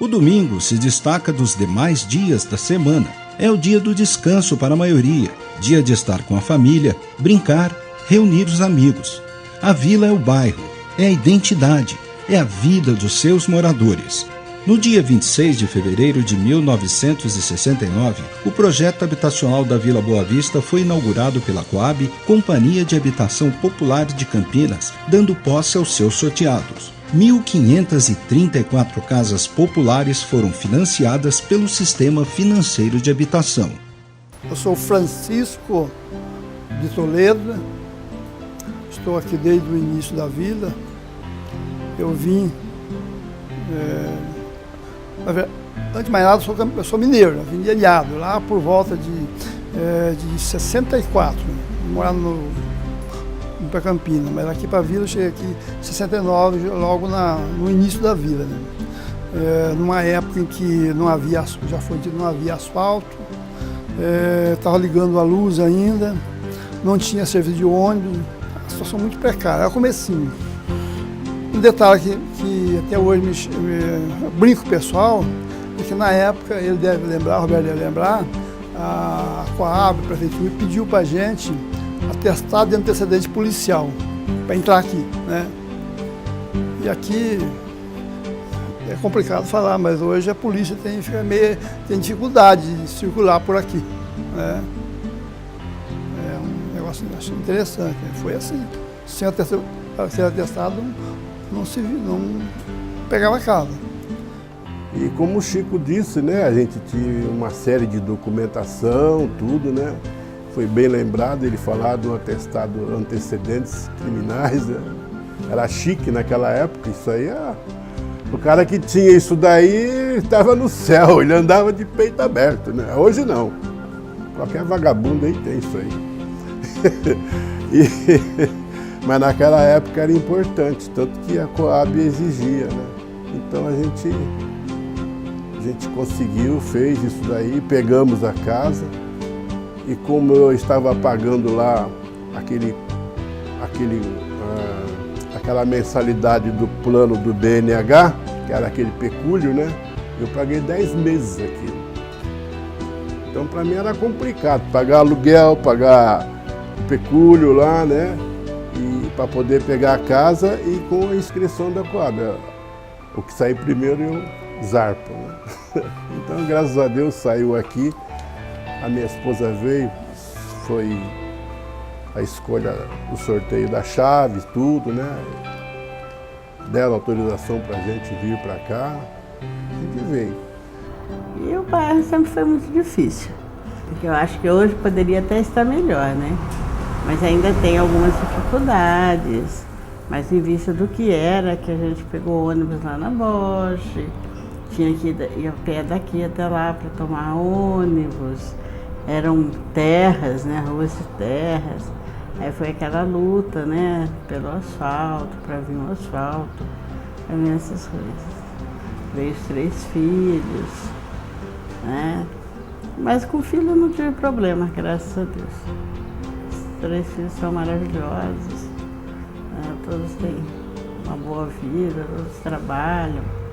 O domingo se destaca dos demais dias da semana. É o dia do descanso para a maioria, dia de estar com a família, brincar, reunir os amigos. A vila é o bairro, é a identidade, é a vida dos seus moradores. No dia 26 de fevereiro de 1969, o projeto habitacional da Vila Boa Vista foi inaugurado pela Coab, Companhia de Habitação Popular de Campinas, dando posse aos seus sorteados. 1.534 casas populares foram financiadas pelo Sistema Financeiro de Habitação. Eu sou Francisco de Toledo, estou aqui desde o início da vila. Eu vim, antes de mais nada, eu sou mineiro, eu vim de Ilhado, lá por volta de 64, morando para Campinas, mas aqui para a vila eu cheguei aqui em 69, logo no início da vila, né? Numa época em que não havia, já foi dito, não havia asfalto, estava ligando a luz ainda, não tinha serviço de ônibus, a situação muito precária, era o comecinho. Um detalhe que até hoje eu brinco com o pessoal, é que na época, ele deve lembrar, o Roberto deve lembrar, a Coab, a prefeitura, pediu para a gente atestado de antecedente policial para entrar aqui, né? E aqui é complicado falar, mas hoje a polícia tem dificuldade de circular por aqui, né? É um negócio interessante, né? Foi assim. Sem ser atestado, não pegava casa. E como o Chico disse, né, a gente tinha uma série de documentação, tudo, né? Foi bem lembrado ele falar do atestado antecedentes criminais, né? Era chique naquela época, isso aí o cara que tinha isso daí estava no céu, ele andava de peito aberto, né? Hoje não, qualquer vagabundo aí tem isso aí. Mas naquela época era importante, tanto que a Coab exigia, né? Então a gente conseguiu, fez isso daí, pegamos a casa. E como eu estava pagando lá aquela mensalidade do plano do BNH, que era aquele pecúlio, né? Eu paguei 10 meses aquilo. Então para mim era complicado, pagar aluguel, pagar o pecúlio lá, né? E para poder pegar a casa e com a inscrição da Coab. O que sair primeiro eu zarpo, né? Então graças a Deus saiu aqui. A minha esposa veio, foi a escolha do sorteio da chave, tudo, né? Deram autorização para a gente vir para cá, a gente veio. E o bairro sempre foi muito difícil, porque eu acho que hoje poderia até estar melhor, né? Mas ainda tem algumas dificuldades, mas em vista do que era, que a gente pegou ônibus lá na Bosch, tinha que ir a pé daqui até lá para tomar ônibus. Eram terras, né, ruas de terras, aí foi aquela luta, né, pelo asfalto, para vir o asfalto, para vir essas coisas. Veio os 3 filhos, né, mas com filho não tive problema, graças a Deus. Os 3 filhos são maravilhosos, né, todos têm uma boa vida, todos trabalham.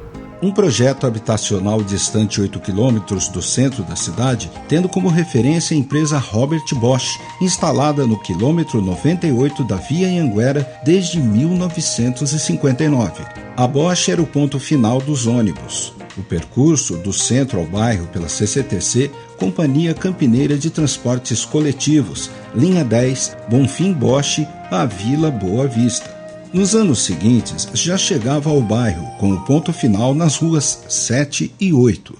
Um projeto habitacional distante 8 quilômetros do centro da cidade, tendo como referência a empresa Robert Bosch, instalada no quilômetro 98 da Via Anhanguera desde 1959. A Bosch era o ponto final dos ônibus. O percurso do centro ao bairro pela CCTC, Companhia Campineira de Transportes Coletivos, linha 10, Bonfim Bosch, a Vila Boa Vista. Nos anos seguintes, já chegava ao bairro, com o ponto final nas ruas 7 e 8.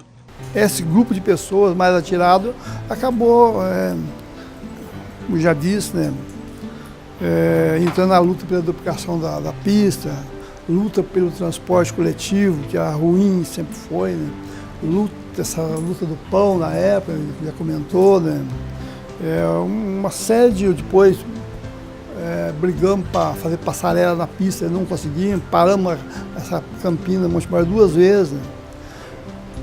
Esse grupo de pessoas mais atirado acabou, como já disse, né, entrando na luta pela duplicação da pista, luta pelo transporte coletivo, que era ruim, sempre foi, né, essa luta do pão na época, já comentou, né, uma série de depois... brigamos para fazer passarela na pista, não conseguimos, paramos essa Campina Monte Maior 2 vezes, né?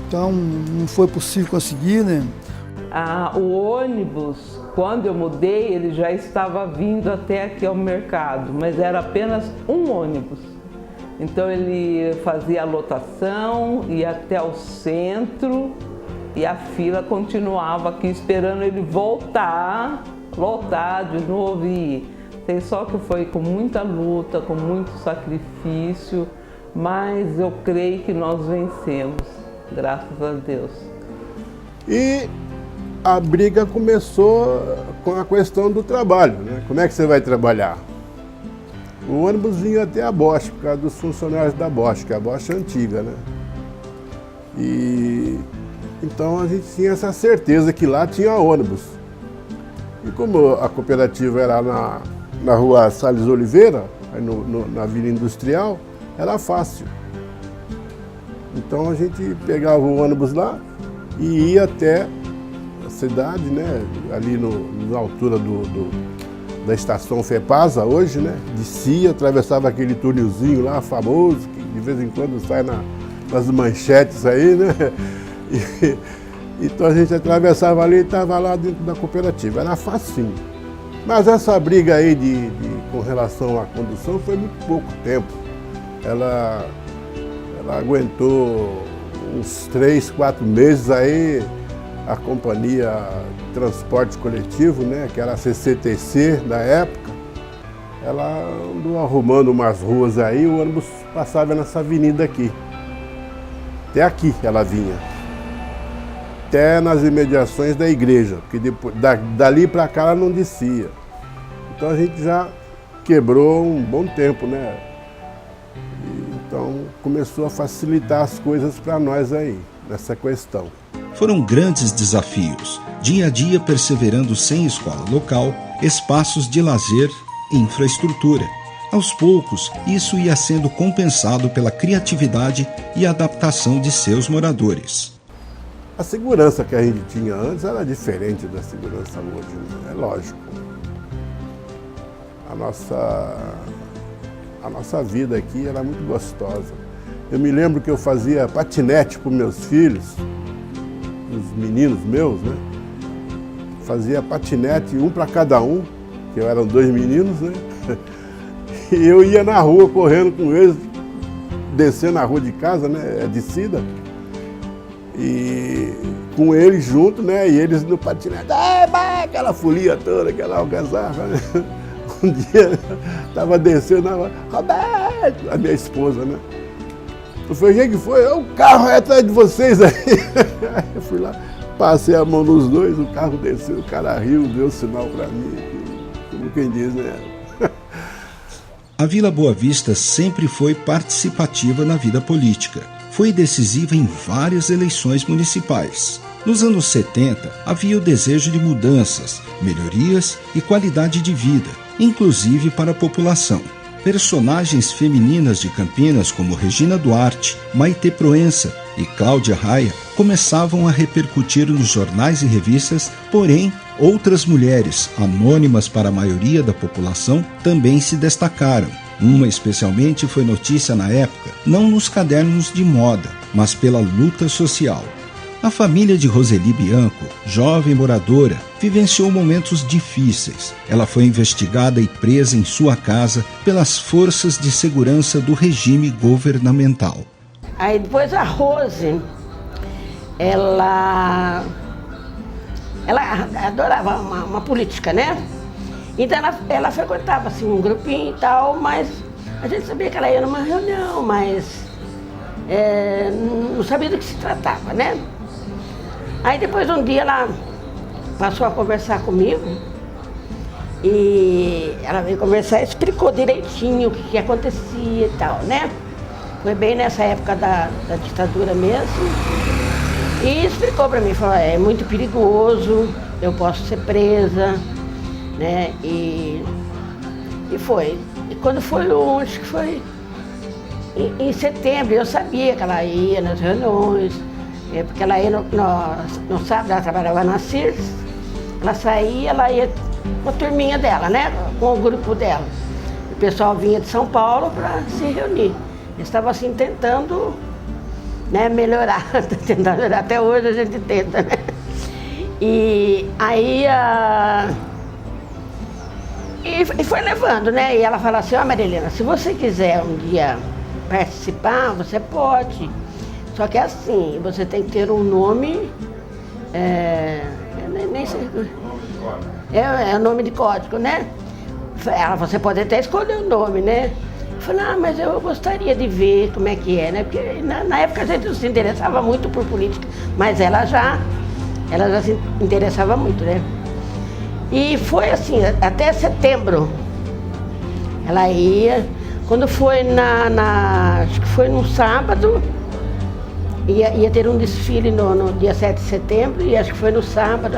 Então não foi possível conseguir, né? O ônibus, quando eu mudei, ele já estava vindo até aqui ao mercado, mas era apenas um ônibus. Então ele fazia a lotação, ia até o centro e a fila continuava aqui esperando ele voltar de novo e ir. Sei só que foi com muita luta, com muito sacrifício, mas eu creio que nós vencemos, graças a Deus. E a briga começou com a questão do trabalho, né? Como é que você vai trabalhar? O ônibus vinha até a Bosch, por causa dos funcionários da Bosch, que a Bosch é antiga, né? E então a gente tinha essa certeza que lá tinha ônibus. E como a cooperativa era na rua Salles Oliveira, aí na Vila Industrial, era fácil. Então a gente pegava o ônibus lá e ia até a cidade, né? Ali na altura da estação FEPASA hoje, né? Descia, atravessava aquele túnelzinho lá famoso, que de vez em quando sai nas manchetes aí, né? Então a gente atravessava ali e estava lá dentro da cooperativa. Era facinho. Mas essa briga aí com relação à condução foi muito pouco tempo. Ela aguentou uns 3, 4 meses aí, a companhia de transporte coletivo, né, que era a CCTC da época, ela andou arrumando umas ruas aí, o ônibus passava nessa avenida aqui. Até aqui ela vinha. Até nas imediações da igreja, porque depois, dali para cá ela não descia. Então a gente já quebrou um bom tempo, né? Então começou a facilitar as coisas para nós aí, nessa questão. Foram grandes desafios, dia a dia perseverando sem escola local, espaços de lazer e infraestrutura. Aos poucos, isso ia sendo compensado pela criatividade e adaptação de seus moradores. A segurança que a gente tinha antes era diferente da segurança hoje, né? É lógico. A nossa vida aqui era muito gostosa. Eu me lembro que eu fazia patinete com meus filhos, os meninos meus, né? Fazia patinete, um para cada um, que eram 2 meninos, né? E eu ia na rua correndo com eles, descendo a rua de casa, né? A descida. E com eles junto, né? E eles no patinete, aquela folia toda, aquela algazarra, né? Um dia estava descendo, Roberto, a minha esposa, né? Eu falei, o que foi? O carro é atrás de vocês aí. Eu fui lá, passei a mão nos dois, o carro desceu, o cara riu, deu sinal para mim, como quem diz, né? A Vila Boa Vista sempre foi participativa na vida política. Foi decisiva em várias eleições municipais. Nos anos 70, havia o desejo de mudanças, melhorias e qualidade de vida, inclusive para a população. Personagens femininas de Campinas como Regina Duarte, Maitê Proença e Cláudia Raia começavam a repercutir nos jornais e revistas, porém, outras mulheres, anônimas para a maioria da população, também se destacaram. Uma especialmente foi notícia na época, não nos cadernos de moda, mas pela luta social. A família de Roseli Bianco, jovem moradora, vivenciou momentos difíceis. Ela foi investigada e presa em sua casa pelas forças de segurança do regime governamental. Aí depois a Rose, ela adorava uma política, né? Então ela frequentava assim, um grupinho e tal, mas a gente sabia que ela ia numa reunião, mas não sabia do que se tratava, né? Aí depois um dia ela passou a conversar comigo e ela veio conversar e explicou direitinho o que acontecia e tal, né? Foi bem nessa época da ditadura mesmo. E explicou para mim, falou, é muito perigoso, eu posso ser presa, né? E foi. E quando foi, acho que foi em setembro, eu sabia que ela ia nas reuniões, porque ela ia no sábado, ela trabalhava na Sears, ela saía, ela ia com a turminha dela, né? Com o grupo dela. O pessoal vinha de São Paulo para se reunir. Eles estavam assim tentando, né, melhorar, tentando melhorar. Até hoje a gente tenta, né? E aí e foi levando, né? E ela falou assim, ó Marilena, se você quiser um dia participar, você pode. Só que assim, você tem que ter um nome, nem sei, é nome de código, né? Você pode até escolher o nome, né? Eu falei, mas eu gostaria de ver como é que é, né? Porque na época a gente não se interessava muito por política, mas ela já se interessava muito, né? E foi assim, até setembro. Ela ia, quando foi acho que foi num sábado, ia ter um desfile no dia 7 de setembro, e acho que foi no sábado,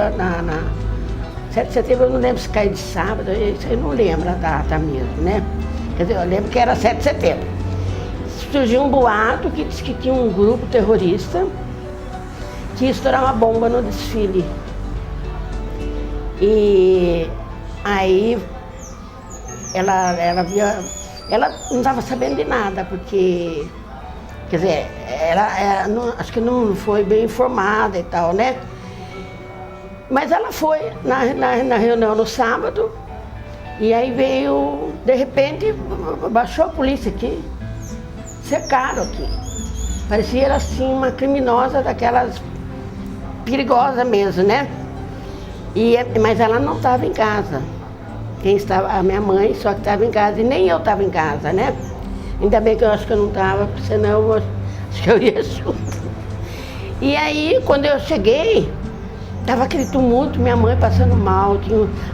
7 de setembro, eu não lembro se caiu de sábado, isso eu não lembro a data mesmo, né? Quer dizer, eu lembro que era 7 de setembro. Surgiu um boato que disse que tinha um grupo terrorista que ia estourar uma bomba no desfile. E aí ela não estava sabendo de nada, porque, quer dizer, acho que não foi bem informada e tal, né? Mas ela foi na reunião no sábado, e aí veio, de repente, baixou a polícia aqui, cercaram aqui. Parecia assim uma criminosa daquelas perigosas mesmo, né? Mas ela não estava em casa. Quem estava, a minha mãe, só que estava em casa, e nem eu estava em casa, né? Ainda bem que eu acho que eu não estava, porque senão acho que eu ia junto. E aí, quando eu cheguei, estava aquele tumulto, minha mãe passando mal,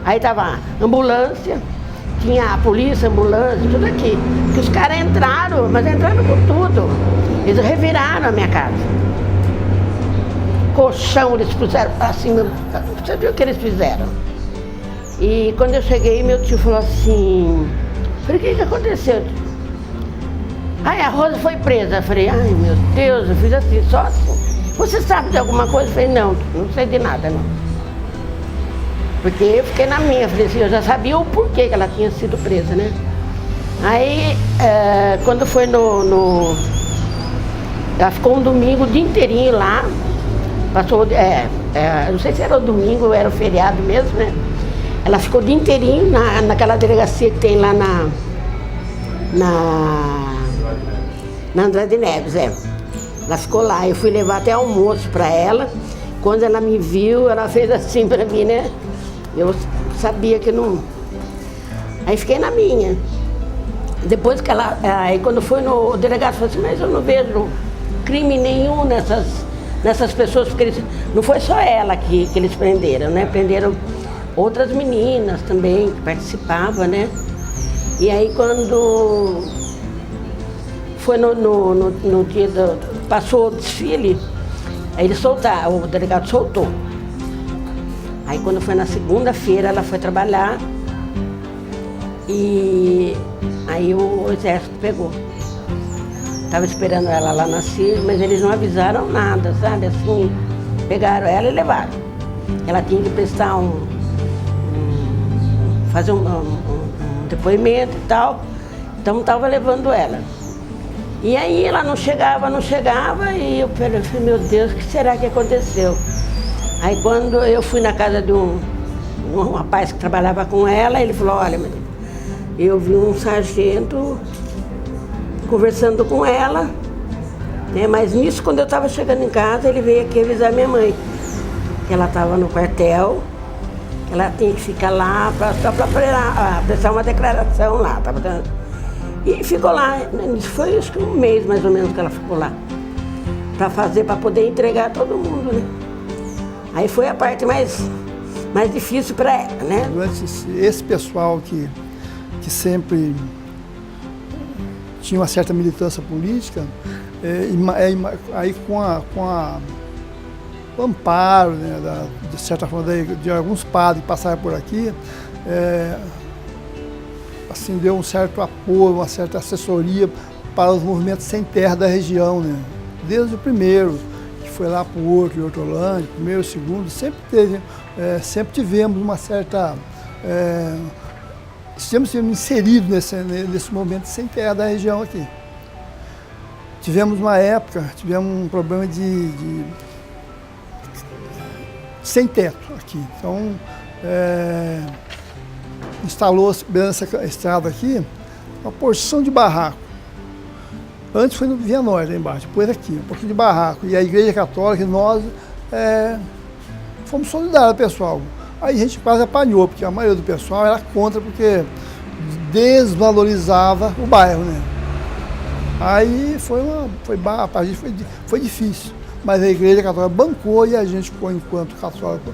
aí estava ambulância, tinha a polícia, ambulância, tudo aqui. Porque os caras entraram, mas entraram com tudo. Eles reviraram a minha casa. Colchão eles puseram pra cima, você viu o que eles fizeram? E quando eu cheguei, meu tio falou assim, falei, o que aconteceu? A Rosa foi presa. Eu falei, ai meu Deus, eu fiz assim, só assim. Você sabe de alguma coisa? Eu falei, não sei de nada, não. Porque eu fiquei na minha, falei assim, eu já sabia o porquê que ela tinha sido presa, né? Aí, quando foi ela ficou um domingo o dia inteirinho lá, passou, não sei se era o domingo ou era o feriado mesmo, né? Ela ficou o dia inteirinho naquela delegacia que tem lá na Andrade Neves, Ela ficou lá, eu fui levar até almoço para ela. Quando ela me viu, ela fez assim para mim, né? Eu sabia que não... Aí fiquei na minha. Depois que aí quando foi o delegado falou assim, mas eu não vejo crime nenhum nessas pessoas, porque não foi só ela que eles prenderam, né? Prenderam outras meninas também que participavam, né? E aí quando foi no dia passou o desfile, aí o delegado soltou. Aí quando foi na segunda-feira, ela foi trabalhar e aí o exército pegou. Estava esperando ela lá na CIS, mas eles não avisaram nada, sabe? Assim, pegaram ela e levaram. Ela tinha que prestar fazer um depoimento e tal, então estava levando ela. E aí ela não chegava, e eu falei, meu Deus, o que será que aconteceu? Aí quando eu fui na casa de um rapaz que trabalhava com ela, ele falou, olha, eu vi um sargento conversando com ela, né? Mas nisso, quando eu estava chegando em casa, ele veio aqui avisar minha mãe que ela estava no quartel, que ela tinha que ficar lá só para prestar uma declaração lá. E ficou lá, foi acho que um mês mais ou menos que ela ficou lá, para poder entregar todo mundo, né? Aí foi a parte mais difícil para ela, né? Esse pessoal que sempre tinha uma certa militância política, aí com o amparo, né, de certa forma, de alguns padres que passaram por aqui, assim, deu um certo apoio, uma certa assessoria para os movimentos sem terra da região, né? Desde o primeiro, que foi lá para o Horto, em Hortolândia, primeiro, segundo, sempre tivemos uma certa... estivemos inseridos nesse momento sem terra da região aqui. Tivemos um problema de sem teto aqui. Então, instalou-se nessa estrada aqui uma porção de barraco. Antes foi no Via Norte, lá embaixo, depois aqui, um pouquinho de barraco. E a Igreja Católica, nós fomos solidários, pessoal. Aí a gente quase apanhou, porque a maioria do pessoal era contra, porque desvalorizava o bairro, né? Aí pra gente foi difícil. Mas a Igreja Católica bancou e a gente, enquanto católico,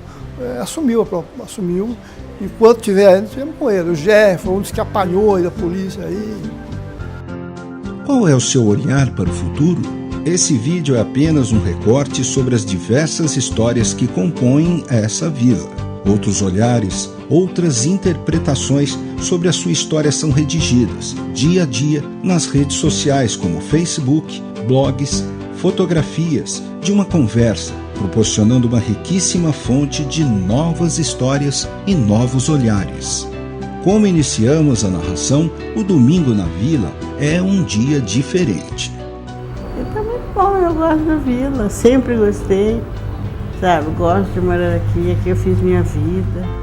assumiu. Enquanto tiver, nós tivemos com ele. O Gerson foi um dos que apanhou da polícia aí. Qual é o seu olhar para o futuro? Esse vídeo é apenas um recorte sobre as diversas histórias que compõem essa vila. Outros olhares, outras interpretações sobre a sua história são redigidas, dia a dia, nas redes sociais como Facebook, blogs, fotografias de uma conversa, proporcionando uma riquíssima fonte de novas histórias e novos olhares. Como iniciamos a narração, o Domingo na Vila é um dia diferente. Tá muito bom, eu gosto da vila, sempre gostei, sabe? Gosto de morar aqui eu fiz minha vida.